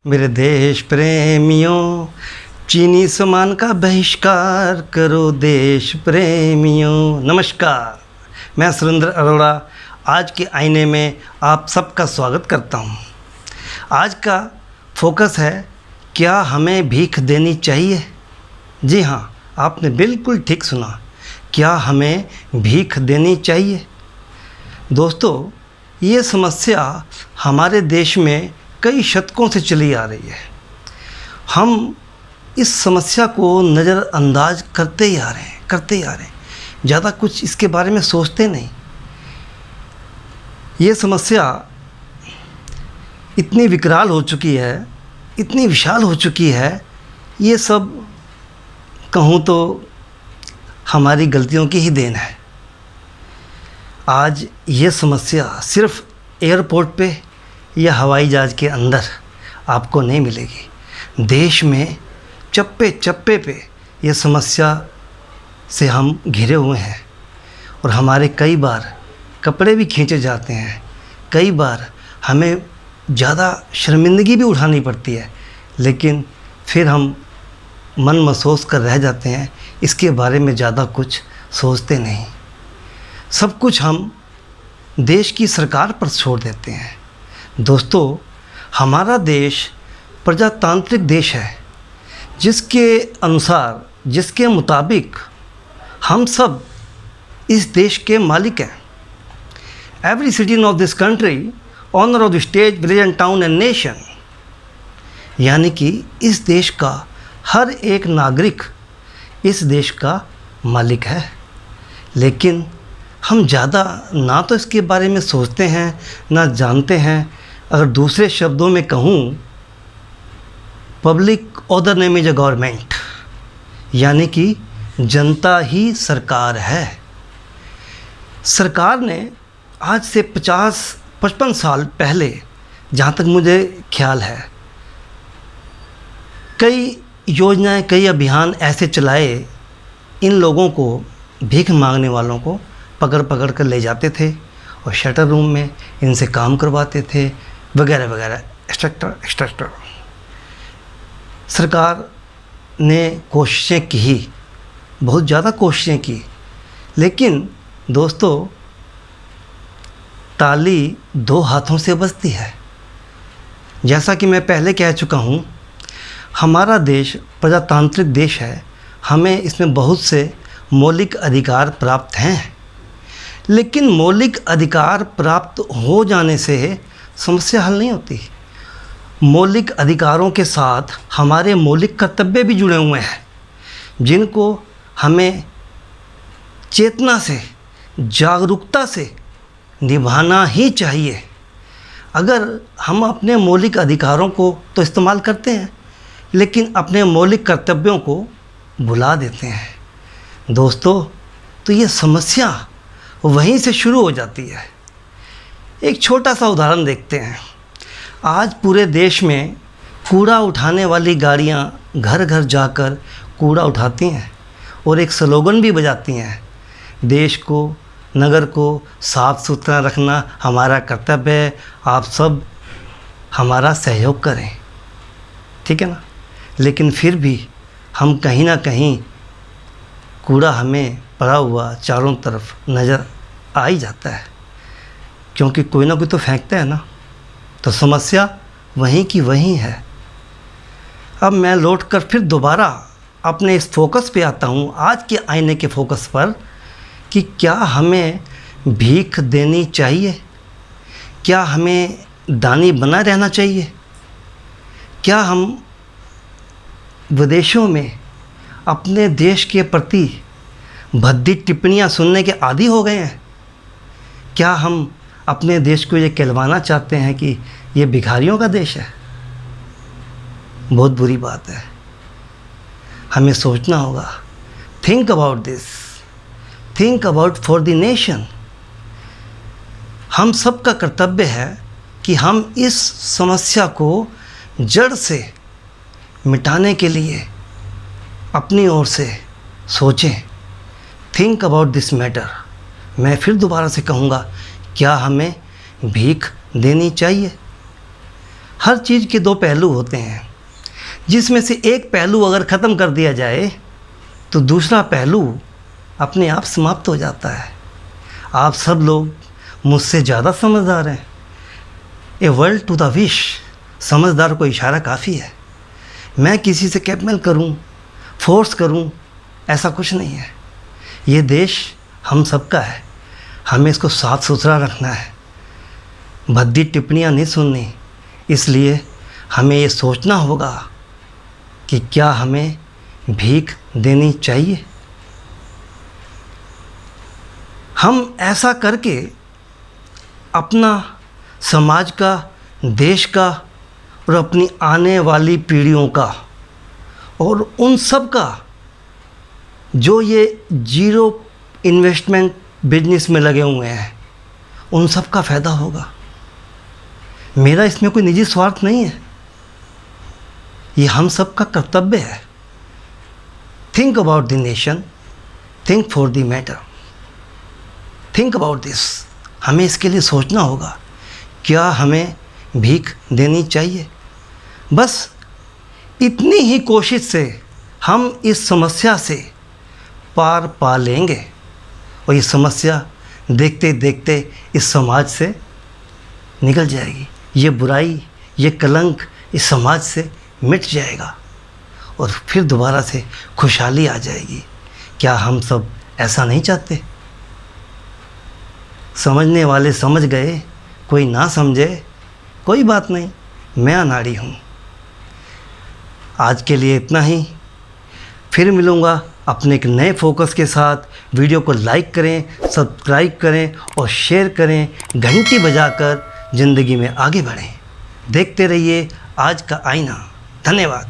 मेरे देश प्रेमियों, चीनी सामान का बहिष्कार करो देश प्रेमियों। नमस्कार, मैं सुरेंद्र अरोड़ा आज के आईने में आप सबका स्वागत करता हूं। आज का फोकस है, क्या हमें भीख देनी चाहिए? जी हाँ, आपने बिल्कुल ठीक सुना, क्या हमें भीख देनी चाहिए? दोस्तों, ये समस्या हमारे देश में कई शतकों से चली आ रही है। हम इस समस्या को नज़रअंदाज करते ही आ रहे हैं, ज़्यादा कुछ इसके बारे में सोचते नहीं। ये समस्या इतनी विकराल हो चुकी है, इतनी विशाल हो चुकी है, ये सब कहूँ तो हमारी गलतियों की ही देन है। आज ये समस्या सिर्फ एयरपोर्ट पे या हवाई जहाज़ के अंदर आपको नहीं मिलेगी। देश में चप्पे चप्पे पे ये समस्या से हम घिरे हुए हैं और हमारे कई बार कपड़े भी खींचे जाते हैं। कई बार हमें ज़्यादा शर्मिंदगी भी उठानी पड़ती है, लेकिन फिर हम मन महसूस कर रह जाते हैं, इसके बारे में ज़्यादा कुछ सोचते नहीं। सब कुछ हम देश की सरकार पर छोड़ देते हैं। दोस्तों, हमारा देश प्रजातांत्रिक देश है, जिसके अनुसार, जिसके मुताबिक हम सब इस देश के मालिक हैं। Every citizen of this country honour of the state, village and town and nation, यानी कि इस देश का हर एक नागरिक इस देश का मालिक है। लेकिन हम ज़्यादा ना तो इसके बारे में सोचते हैं, ना जानते हैं। अगर दूसरे शब्दों में कहूँ, public other name is a government, यानी कि जनता ही सरकार है। सरकार ने आज से 50-55 साल पहले, जहाँ तक मुझे ख्याल है, कई योजनाएं, कई अभियान ऐसे चलाए, इन लोगों को, भीख मांगने वालों को पकड़ पकड़ कर ले जाते थे और शटर रूम में इनसे काम करवाते थे, वगैरह वगैरह, एक्स्ट्रा। सरकार ने कोशिशें की, बहुत ज़्यादा कोशिशें की, लेकिन दोस्तों, ताली दो हाथों से बजती है। जैसा कि मैं पहले कह चुका हूँ, हमारा देश प्रजातांत्रिक देश है। हमें इसमें बहुत से मौलिक अधिकार प्राप्त हैं, लेकिन मौलिक अधिकार प्राप्त हो जाने से समस्या हल नहीं होती। मौलिक अधिकारों के साथ हमारे मौलिक कर्तव्य भी जुड़े हुए हैं, जिनको हमें चेतना से, जागरूकता से निभाना ही चाहिए। अगर हम अपने मौलिक अधिकारों को तो इस्तेमाल करते हैं, लेकिन अपने मौलिक कर्तव्यों को भुला देते हैं दोस्तों, तो ये समस्या वहीं से शुरू हो जाती है। एक छोटा सा उदाहरण देखते हैं। आज पूरे देश में कूड़ा उठाने वाली गाड़ियां घर घर जाकर कूड़ा उठाती हैं और एक स्लोगन भी बजाती हैं, देश को, नगर को साफ़ सुथरा रखना हमारा कर्तव्य है, आप सब हमारा सहयोग करें। ठीक है ना? लेकिन फिर भी हम कहीं ना कहीं कूड़ा हमें पड़ा हुआ चारों तरफ नज़र आ ही जाता है, क्योंकि कोई ना कोई तो फेंकता है ना। तो समस्या वहीं की वहीं है। अब मैं लौटकर फिर दोबारा अपने इस फोकस पे आता हूँ, आज के आईने के फोकस पर, कि क्या हमें भीख देनी चाहिए? क्या हमें दानी बना रहना चाहिए? क्या हम विदेशों में अपने देश के प्रति भद्दी टिप्पणियाँ सुनने के आदी हो गए हैं? क्या हम अपने देश को ये कहलवाना चाहते हैं कि ये भिखारियों का देश है? बहुत बुरी बात है। हमें सोचना होगा। Think about this, think about for the nation. हम सब का कर्तव्य है कि हम इस समस्या को जड़ से मिटाने के लिए अपनी ओर से सोचें। Think about this matter. मैं फिर दोबारा से कहूँगा, क्या हमें भीख देनी चाहिए? हर चीज़ के दो पहलू होते हैं, जिसमें से एक पहलू अगर ख़त्म कर दिया जाए तो दूसरा पहलू अपने आप समाप्त हो जाता है। आप सब लोग मुझसे ज़्यादा समझदार हैं। A world to the wish, समझदार को इशारा काफ़ी है। मैं किसी से कैपमेल करूं, फोर्स करूं, ऐसा कुछ नहीं है। ये देश हम सबका है, हमें इसको साफ सुथरा रखना है। भद्दी टिप्पणियां नहीं सुननी। इसलिए हमें ये सोचना होगा कि क्या हमें भीख देनी चाहिए। हम ऐसा करके अपना, समाज का, देश का और अपनी आने वाली पीढ़ियों का और उन सब का जो ये जीरो इन्वेस्टमेंट बिजनेस में लगे हुए हैं, उन सब का फ़ायदा होगा। मेरा इसमें कोई निजी स्वार्थ नहीं है, ये हम सब का कर्तव्य है। Think about the nation, think for the matter, think about this. हमें इसके लिए सोचना होगा, क्या हमें भीख देनी चाहिए। बस इतनी ही कोशिश से हम इस समस्या से पार पा लेंगे और ये समस्या देखते देखते इस समाज से निकल जाएगी। ये बुराई, ये कलंक इस समाज से मिट जाएगा और फिर दोबारा से खुशहाली आ जाएगी। क्या हम सब ऐसा नहीं चाहते? समझने वाले समझ गए, कोई ना समझे कोई बात नहीं, मैं अनाड़ी हूँ। आज के लिए इतना ही। फिर मिलूँगा अपने एक नए फोकस के साथ। वीडियो को लाइक करें, सब्सक्राइब करें और शेयर करें, घंटी बजाकर ज़िंदगी में आगे बढ़ें। देखते रहिए आज का आईना। धन्यवाद।